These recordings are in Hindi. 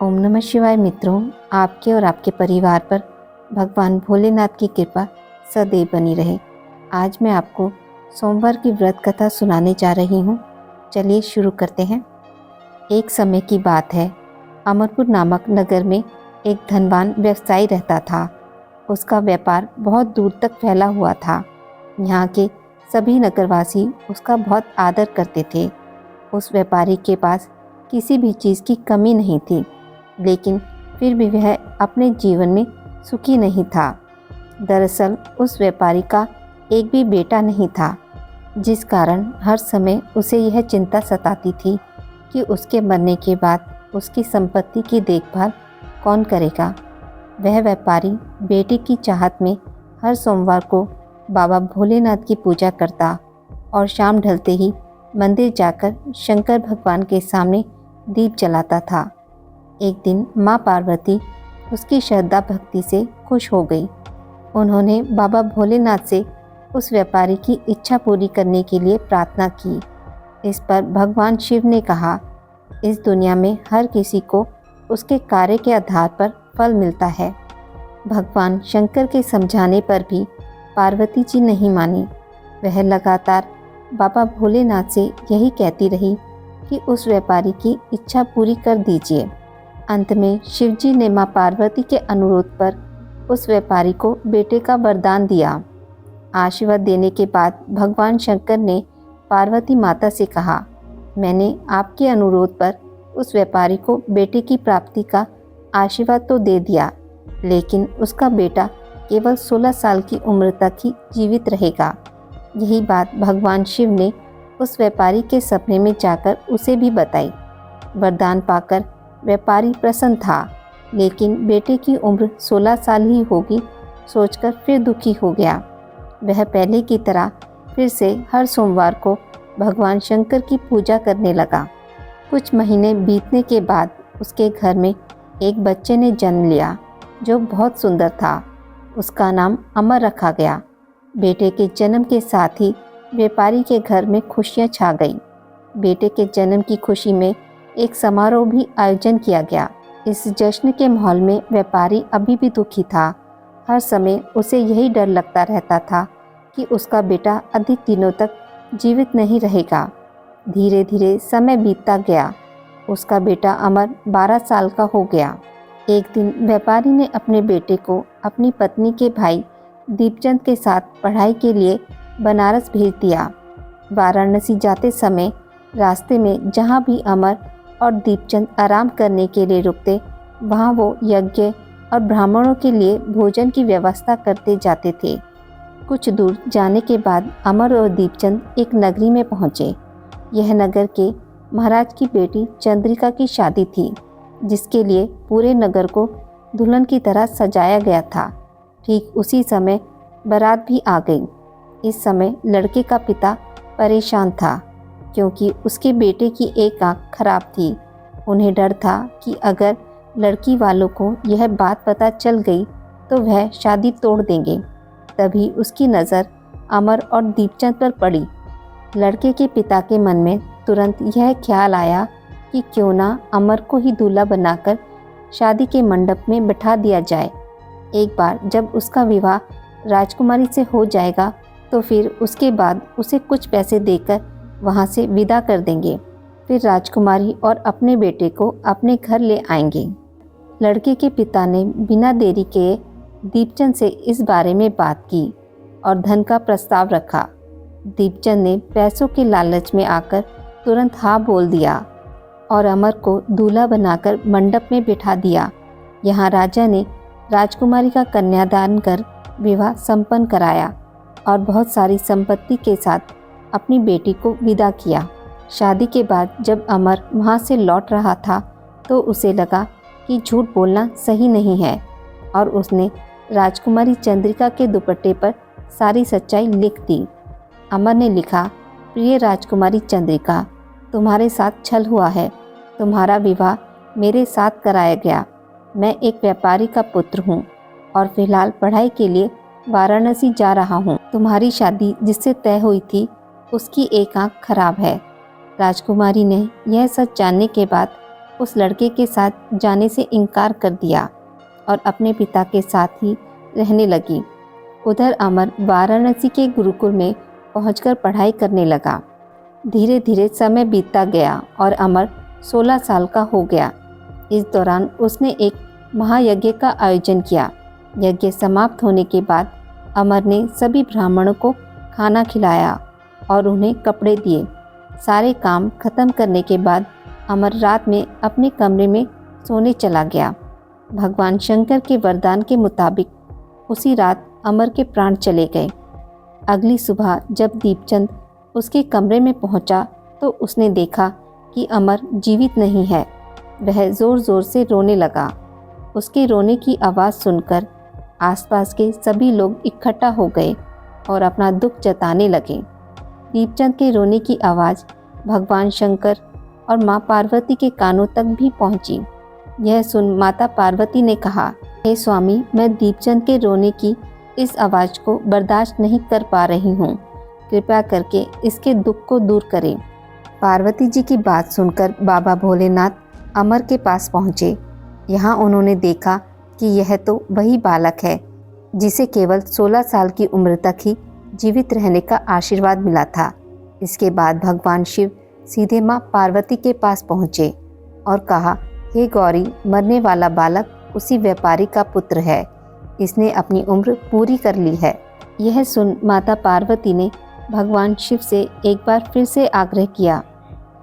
ओम नमः शिवाय मित्रों, आपके और आपके परिवार पर भगवान भोलेनाथ की कृपा सदैव बनी रहे। आज मैं आपको सोमवार की व्रत कथा सुनाने जा रही हूँ। चलिए शुरू करते हैं। एक समय की बात है, अमरपुर नामक नगर में एक धनवान व्यवसायी रहता था। उसका व्यापार बहुत दूर तक फैला हुआ था। यहाँ के सभी नगरवासी उसका बहुत आदर करते थे। उस व्यापारी के पास किसी भी चीज़ की कमी नहीं थी, लेकिन फिर भी वह अपने जीवन में सुखी नहीं था। दरअसल उस व्यापारी का एक भी बेटा नहीं था, जिस कारण हर समय उसे यह चिंता सताती थी कि उसके मरने के बाद उसकी संपत्ति की देखभाल कौन करेगा। वह व्यापारी बेटे की चाहत में हर सोमवार को बाबा भोलेनाथ की पूजा करता और शाम ढलते ही मंदिर जाकर शंकर भगवान के सामने दीप जलाता था। एक दिन माँ पार्वती उसकी श्रद्धा भक्ति से खुश हो गई। उन्होंने बाबा भोलेनाथ से उस व्यापारी की इच्छा पूरी करने के लिए प्रार्थना की। इस पर भगवान शिव ने कहा, इस दुनिया में हर किसी को उसके कार्य के आधार पर फल मिलता है। भगवान शंकर के समझाने पर भी पार्वती जी नहीं मानी। वह लगातार बाबा भोलेनाथ से यही कहती रही कि उस व्यापारी की इच्छा पूरी कर दीजिए। अंत में शिवजी ने मां पार्वती के अनुरोध पर उस व्यापारी को बेटे का वरदान दिया। आशीर्वाद देने के बाद भगवान शंकर ने पार्वती माता से कहा, मैंने आपके अनुरोध पर उस व्यापारी को बेटे की प्राप्ति का आशीर्वाद तो दे दिया, लेकिन उसका बेटा केवल 16 साल की उम्र तक ही जीवित रहेगा। यही बात भगवान शिव ने उस व्यापारी के सपने में जाकर उसे भी बताई। वरदान पाकर व्यापारी प्रसन्न था, लेकिन बेटे की उम्र 16 साल ही होगी सोचकर फिर दुखी हो गया। वह पहले की तरह फिर से हर सोमवार को भगवान शंकर की पूजा करने लगा। कुछ महीने बीतने के बाद उसके घर में एक बच्चे ने जन्म लिया जो बहुत सुंदर था। उसका नाम अमर रखा गया। बेटे के जन्म के साथ ही व्यापारी के घर में खुशियां छा गई। बेटे के जन्म की खुशी में एक समारोह भी आयोजन किया गया। इस जश्न के माहौल में व्यापारी अभी भी दुखी था। हर समय उसे यही डर लगता रहता था कि उसका बेटा अधिक दिनों तक जीवित नहीं रहेगा। धीरे धीरे समय बीतता गया। उसका बेटा अमर 12 साल का हो गया। एक दिन व्यापारी ने अपने बेटे को अपनी पत्नी के भाई दीपचंद के साथ पढ़ाई के लिए बनारस भेज दिया। वाराणसी जाते समय रास्ते में जहाँ भी अमर और दीपचंद आराम करने के लिए रुकते, वहाँ वो यज्ञ और ब्राह्मणों के लिए भोजन की व्यवस्था करते जाते थे। कुछ दूर जाने के बाद अमर और दीपचंद एक नगरी में पहुँचे। यह नगर के महाराज की बेटी चंद्रिका की शादी थी, जिसके लिए पूरे नगर को दुल्हन की तरह सजाया गया था। ठीक उसी समय बारात भी आ गई। इस समय लड़के का पिता परेशान था, क्योंकि उसके बेटे की एक आंख खराब थी। उन्हें डर था कि अगर लड़की वालों को यह बात पता चल गई तो वह शादी तोड़ देंगे। तभी उसकी नज़र अमर और दीपचंद पर पड़ी। लड़के के पिता के मन में तुरंत यह ख्याल आया कि क्यों ना अमर को ही दूल्हा बनाकर शादी के मंडप में बिठा दिया जाए। एक बार जब उसका विवाह राजकुमारी से हो जाएगा तो फिर उसके बाद उसे कुछ पैसे देकर वहां से विदा कर देंगे। फिर राजकुमारी और अपने बेटे को अपने घर ले आएंगे। लड़के के पिता ने बिना देरी के दीपचंद से इस बारे में बात की और धन का प्रस्ताव रखा। दीपचंद ने पैसों के लालच में आकर तुरंत हाँ बोल दिया और अमर को दूल्हा बनाकर मंडप में बिठा दिया। यहाँ राजा ने राजकुमारी का कन्यादान कर विवाह संपन्न कराया और बहुत सारी संपत्ति के साथ अपनी बेटी को विदा किया। शादी के बाद जब अमर वहाँ से लौट रहा था तो उसे लगा कि झूठ बोलना सही नहीं है, और उसने राजकुमारी चंद्रिका के दुपट्टे पर सारी सच्चाई लिख दी। अमर ने लिखा, प्रिय राजकुमारी चंद्रिका, तुम्हारे साथ छल हुआ है। तुम्हारा विवाह मेरे साथ कराया गया। मैं एक व्यापारी का पुत्र हूँ और फिलहाल पढ़ाई के लिए वाराणसी जा रहा हूँ। तुम्हारी शादी जिससे तय हुई थी उसकी एक आंख खराब है। राजकुमारी ने यह सच जानने के बाद उस लड़के के साथ जाने से इनकार कर दिया और अपने पिता के साथ ही रहने लगी। उधर अमर वाराणसी के गुरुकुल में पहुंचकर पढ़ाई करने लगा। धीरे धीरे समय बीतता गया और अमर 16 साल का हो गया। इस दौरान उसने एक महायज्ञ का आयोजन किया। यज्ञ समाप्त होने के बाद अमर ने सभी ब्राह्मणों को खाना खिलाया और उन्हें कपड़े दिए। सारे काम खत्म करने के बाद अमर रात में अपने कमरे में सोने चला गया। भगवान शंकर के वरदान के मुताबिक उसी रात अमर के प्राण चले गए। अगली सुबह जब दीपचंद उसके कमरे में पहुंचा तो उसने देखा कि अमर जीवित नहीं है। वह ज़ोर ज़ोर से रोने लगा। उसके रोने की आवाज़ सुनकर आसपास के सभी लोग इकट्ठा हो गए और अपना दुख जताने लगे। दीपचंद के रोने की आवाज़ भगवान शंकर और माँ पार्वती के कानों तक भी पहुंची। यह सुन माता पार्वती ने कहा, हे स्वामी, मैं दीपचंद के रोने की इस आवाज़ को बर्दाश्त नहीं कर पा रही हूँ। कृपया करके इसके दुख को दूर करें। पार्वती जी की बात सुनकर बाबा भोलेनाथ अमर के पास पहुँचे। यहाँ उन्होंने देखा कि यह तो वही बालक है जिसे केवल 16 साल की उम्र तक ही जीवित रहने का आशीर्वाद मिला था। इसके बाद भगवान शिव सीधे माँ पार्वती के पास पहुँचे और कहा, हे गौरी, मरने वाला बालक उसी व्यापारी का पुत्र है। इसने अपनी उम्र पूरी कर ली है। यह सुन माता पार्वती ने भगवान शिव से एक बार फिर से आग्रह किया।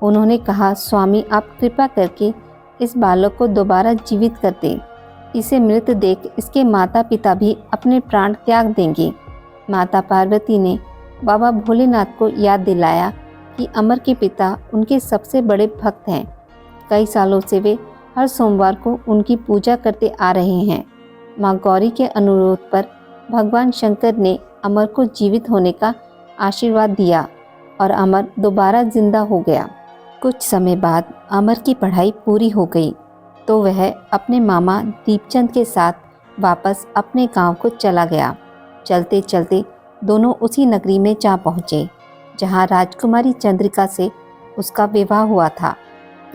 उन्होंने कहा, स्वामी, आप कृपा करके इस बालक को दोबारा जीवित कर दें। इसे मृत देख इसके माता पिता भी अपने प्राण त्याग देंगे। माता पार्वती ने बाबा भोलेनाथ को याद दिलाया कि अमर के पिता उनके सबसे बड़े भक्त हैं। कई सालों से वे हर सोमवार को उनकी पूजा करते आ रहे हैं। माँ गौरी के अनुरोध पर भगवान शंकर ने अमर को जीवित होने का आशीर्वाद दिया और अमर दोबारा जिंदा हो गया। कुछ समय बाद अमर की पढ़ाई पूरी हो गई तो वह अपने मामा दीपचंद के साथ वापस अपने गांव को चला गया। चलते चलते दोनों उसी नगरी में जा पहुँचे जहां राजकुमारी चंद्रिका से उसका विवाह हुआ था।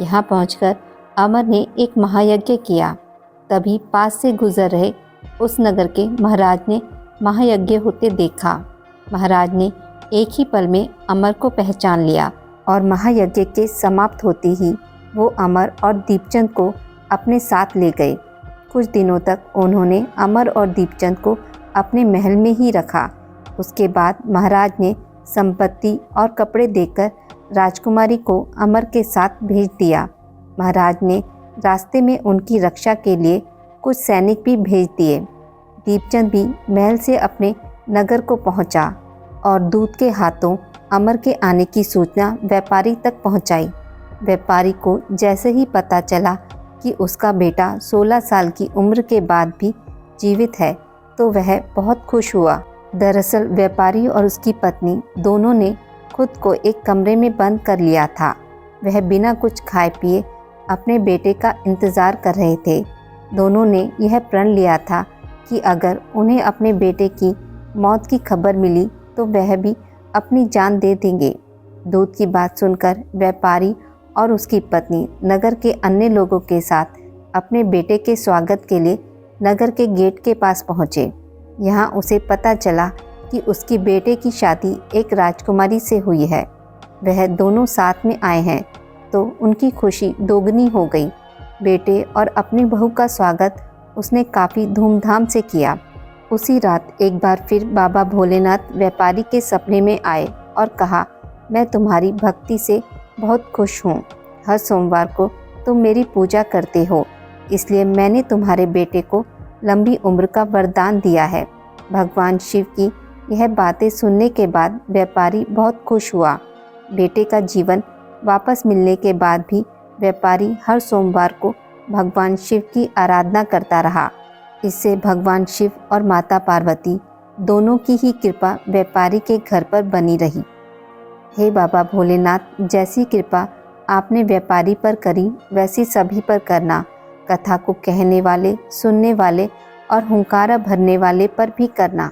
यहाँ पहुंचकर अमर ने एक महायज्ञ किया। तभी पास से गुजर रहे उस नगर के महाराज ने महायज्ञ होते देखा। महाराज ने एक ही पल में अमर को पहचान लिया और महायज्ञ के समाप्त होते ही वो अमर और दीपचंद को अपने साथ ले गए। कुछ दिनों तक उन्होंने अमर और दीपचंद को अपने महल में ही रखा। उसके बाद महाराज ने संपत्ति और कपड़े देकर राजकुमारी को अमर के साथ भेज दिया। महाराज ने रास्ते में उनकी रक्षा के लिए कुछ सैनिक भी भेज दिए। दीपचंद भी महल से अपने नगर को पहुंचा और दूत के हाथों अमर के आने की सूचना व्यापारी तक पहुंचाई। व्यापारी को जैसे ही पता चला कि उसका बेटा 16 साल की उम्र के बाद भी जीवित है तो वह बहुत खुश हुआ। दरअसल व्यापारी और उसकी पत्नी दोनों ने खुद को एक कमरे में बंद कर लिया था। वह बिना कुछ खाए पिए अपने बेटे का इंतज़ार कर रहे थे। दोनों ने यह प्रण लिया था कि अगर उन्हें अपने बेटे की मौत की खबर मिली तो वह भी अपनी जान दे देंगे। दूत की बात सुनकर व्यापारी और उसकी पत्नी नगर के अन्य लोगों के साथ अपने बेटे के स्वागत के लिए नगर के गेट के पास पहुँचे। यहाँ उसे पता चला कि उसकी बेटे की शादी एक राजकुमारी से हुई है। वह दोनों साथ में आए हैं तो उनकी खुशी दोगुनी हो गई। बेटे और अपनी बहू का स्वागत उसने काफ़ी धूमधाम से किया। उसी रात एक बार फिर बाबा भोलेनाथ व्यापारी के सपने में आए और कहा, मैं तुम्हारी भक्ति से बहुत खुश हूँ। हर सोमवार को तुम मेरी पूजा करते हो, इसलिए मैंने तुम्हारे बेटे को लंबी उम्र का वरदान दिया है। भगवान शिव की यह बातें सुनने के बाद व्यापारी बहुत खुश हुआ। बेटे का जीवन वापस मिलने के बाद भी व्यापारी हर सोमवार को भगवान शिव की आराधना करता रहा। इससे भगवान शिव और माता पार्वती दोनों की ही कृपा व्यापारी के घर पर बनी रही। हे बाबा भोलेनाथ, जैसी कृपा आपने व्यापारी पर करी वैसी सभी पर करना। कथा को कहने वाले, सुनने वाले और हुंकारा भरने वाले पर भी करना।